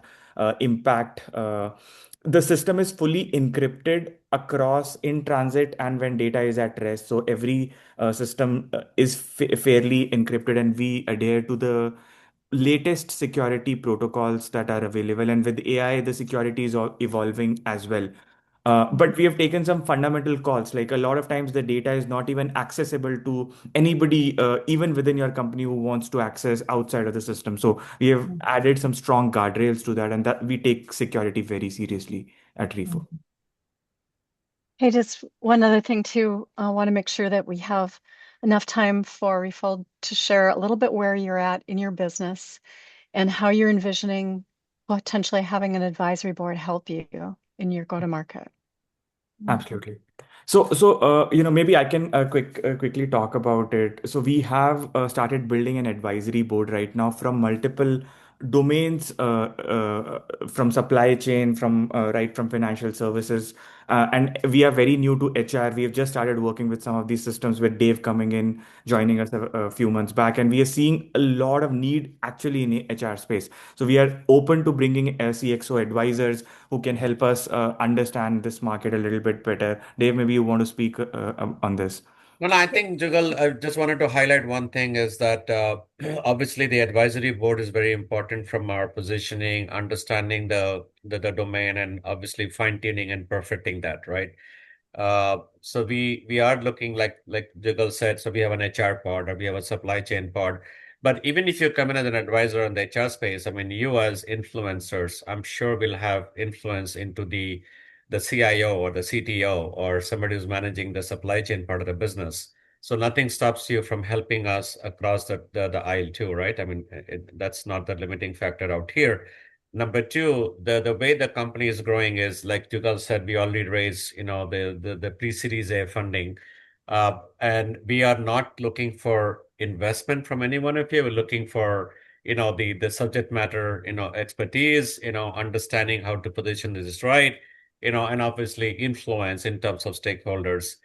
impact. The system is fully encrypted across in transit and when data is at rest. So every system is fairly encrypted, and we adhere to the latest security protocols that are available. And with AI, the security is evolving as well. But we have taken some fundamental calls. Like a lot of times, the data is not even accessible to anybody, even within your company, who wants to access outside of the system. So we have added some strong guardrails to that, and that we take security very seriously at Refo. Hey, just one other thing too. I want to make sure that we have enough time for Refold to share a little bit where you're at in your business and how you're envisioning potentially having an advisory board help you in your go-to-market. Absolutely. Maybe I can quickly talk about it. So we have started building an advisory board right now from multiple domains, from supply chain, from financial services, and we are very new to HR. We have just started working with some of these systems, with Dave coming in, joining us a few months back, and we are seeing a lot of need actually in the HR space. So we are open to bringing CXO advisors who can help us understand this market a little bit better. Dave, maybe you want to speak on this. No, I think, Jugal, I just wanted to highlight one thing is that obviously the advisory board is very important from our positioning, understanding the domain, and obviously fine-tuning and perfecting that, right? So we are looking like Jugal said, so we have an HR pod or we have a supply chain pod. But even if you come in as an advisor on the HR space, I mean, you as influencers, I'm sure will have influence into the CIO or the CTO or somebody who's managing the supply chain part of the business. So nothing stops you from helping us across the aisle too, right? I mean, that's not the limiting factor out here. Number two, the way the company is growing is, like Jugal said, we already raised, the pre-series A funding. And we are not looking for investment from any one of you. We're looking for, the subject matter, expertise, understanding how to position this right, and obviously influence in terms of stakeholders.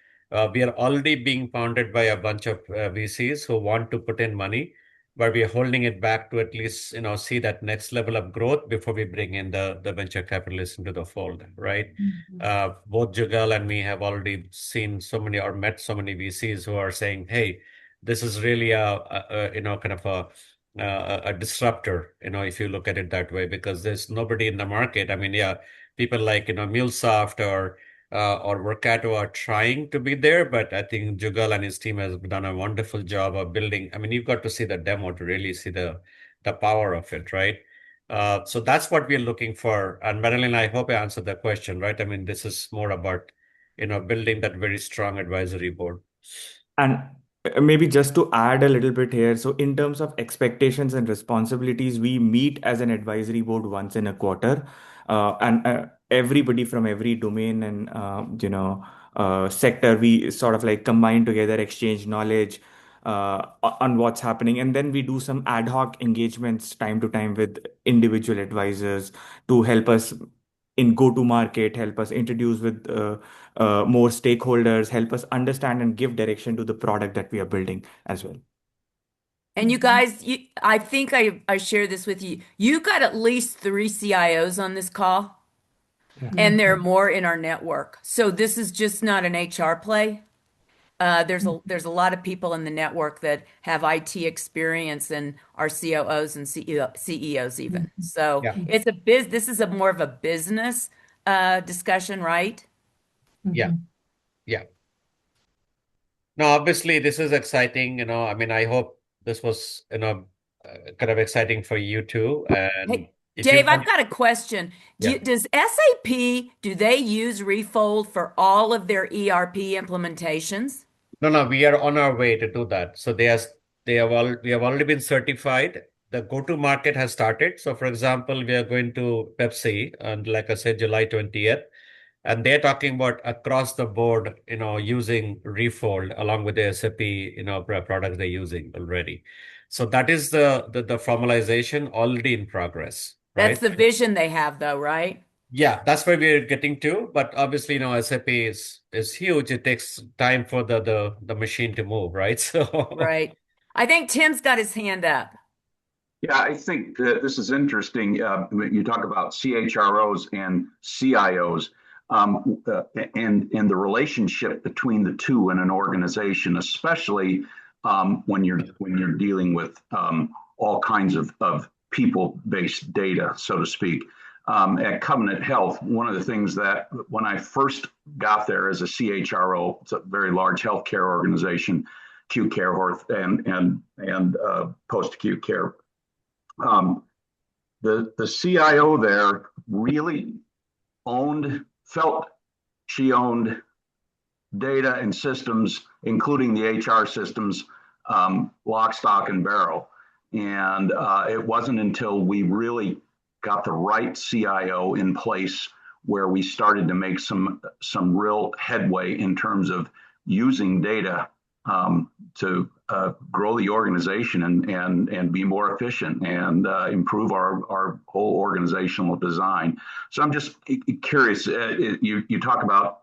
We are already being founded by a bunch of VCs who want to put in money, but we are holding it back to at least, see that next level of growth before we bring in the venture capitalists into the fold, right? Both Jugal and me have already seen so many or met so many VCs who are saying, "Hey, this is really kind of a disruptor, if you look at it that way, because there's nobody in the market." I mean, yeah, people like, MuleSoft or Workato are trying to be there, but I think Jugal and his team has done a wonderful job of building. I mean, you've got to see the demo to really see the power of it, right? So that's what we're looking for. And Marilyn, I hope I answered that question, right? I mean, this is more about, building that very strong advisory board. And maybe just to add a little bit here, so in terms of expectations and responsibilities, we meet as an advisory board once in a quarter, and everybody from every domain and sector, we sort of like combine together, exchange knowledge on what's happening, and then we do some ad hoc engagements time to time with individual advisors to help us in go to market, help us introduce with more stakeholders, help us understand and give direction to the product that we are building as well. And you guys, I think I share this with you. You got at least 3 CIOs on this call, and there are more in our network. So this is just not an HR play. There's a lot of people in the network that have IT experience and are COOs and CEOs even. So this is a more of a business discussion, right? Yeah. Yeah. No, obviously this is exciting, I mean, I hope this was, kind of exciting for you too. And Hey, if you Dave, I've want, got a question. yeah. Does SAP, do they use Refold for all of their ERP implementations? No, we are on our way to do that. So we have already been certified. The go-to market has started. So for example, we are going to Pepsi, and like I said, July 20th, and they're talking about across the board, using Refold along with the SAP, products they're using already. So that is the formalization already in progress, That's right? the vision they have, though, right? Yeah, that's where we're getting to. But obviously, SAP is huge. It takes time for the machine to move, right? So Right. I think Tim's got his hand up. Yeah, I think this is interesting. You talk about CHROs and CIOs, and the relationship between the two in an organization, especially when you're dealing with all kinds of people-based data, so to speak. At Covenant Health, one of the things that when I first got there as a CHRO, it's a very large healthcare organization, acute care and post-acute care. The CIO there really felt she owned data and systems, including the HR systems, lock, stock, and barrel. And it wasn't until we really got the right CIO in place where we started to make some real headway in terms of using data to grow the organization and be more efficient and improve our whole organizational design. So I'm just curious. You talk about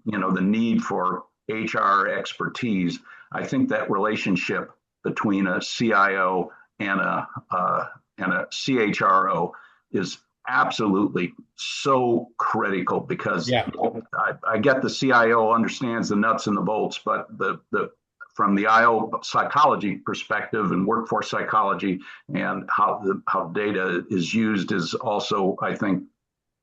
the need for HR expertise. I think that relationship between a CIO and a CHRO is absolutely so critical because yeah, I get the CIO understands the nuts and the bolts, but from the IO psychology perspective and workforce psychology and how data is used is also, I think,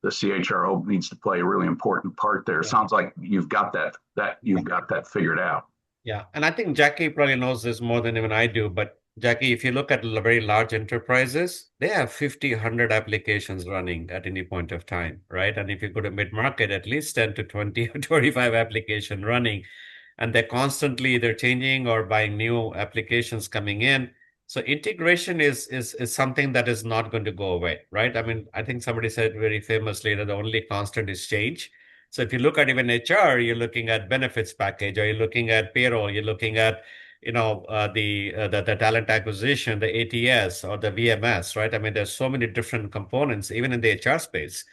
the CHRO needs to play a really important part there. yeah. Sounds like you've got that figured out. Yeah, and I think Jackie probably knows this more than even I do. But Jackie, if you look at very large enterprises, they have 50, 100 applications running at any point of time, right? And if you go to mid-market, at least 10 to 20 or 25 application running, and they're constantly either changing or buying new applications coming in. So integration is something that is not going to go away, right? I mean, I think somebody said very famously that the only constant is change. So if you look at even HR, you're looking at benefits package, or you're looking at payroll, you're looking at the talent acquisition, the ATS or the VMS, right? I mean, there's so many different components, even in the HR space,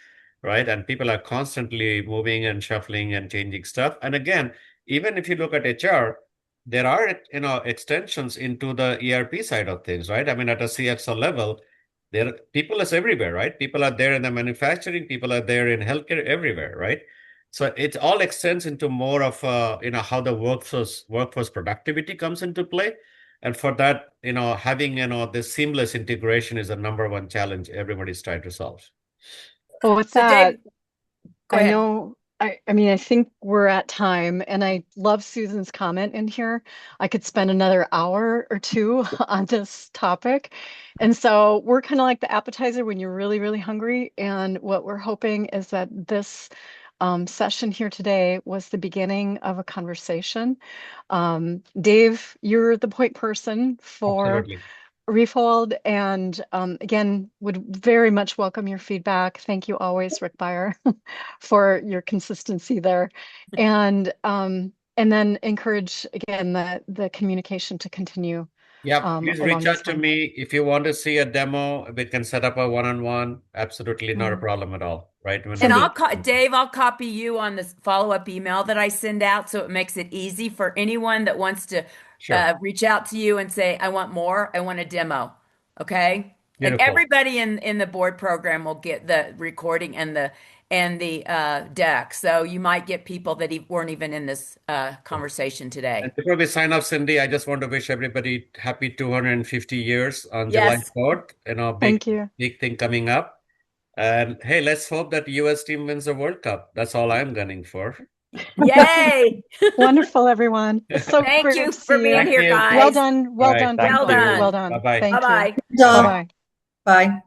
right? And people are constantly moving and shuffling and changing stuff. And again, even if you look at HR, there are extensions into the ERP side of things, right? I mean, at a CXO level, there people is everywhere, right? People are there in the manufacturing, people are there in healthcare, everywhere, right? So it all extends into more of how the workforce productivity comes into play. And for that, having this seamless integration is the number one challenge everybody's trying to solve. Well, with So, that, Dave, go I ahead. know, I mean, I think we're at time, and I love Susan's comment in here. I could spend another hour or two on this topic. And so we're kind of like the appetizer when you're really, really hungry. And what we're hoping is that this session here today was the beginning of a conversation. Dave, you're the point person for Absolutely. Refold, and again, would very much welcome your feedback. Thank you always, Rick Beyer, for your consistency there, and then encourage again the communication to continue Yeah, please along reach those out to lines. me if you want to see a demo. We can set up a one-on-one. Absolutely not a Mm. problem at all, right? When And Cindy, Dave, I'll copy you on this follow-up email that I send out so it makes it easy for anyone that wants to Sure. reach out to you and say, I want more, I want a demo. Okay? And Beautiful. everybody in the board program will get the recording and the deck. So you might get people that weren't even in this conversation today. And before we sign off, Cindy, I just want to wish everybody happy 250 years on July Yes. 4th. Big, thank you. big thing coming up. And hey, let's hope that US team wins the World Cup. That's all I'm gunning for. Yay! Wonderful, everyone. So Thank great you to for see being you. here, Well guys. done. All Well right, done, thank Well people. you. done. Well done. Bye-bye. Thank you. Bye-bye. Done. Bye-bye. Bye.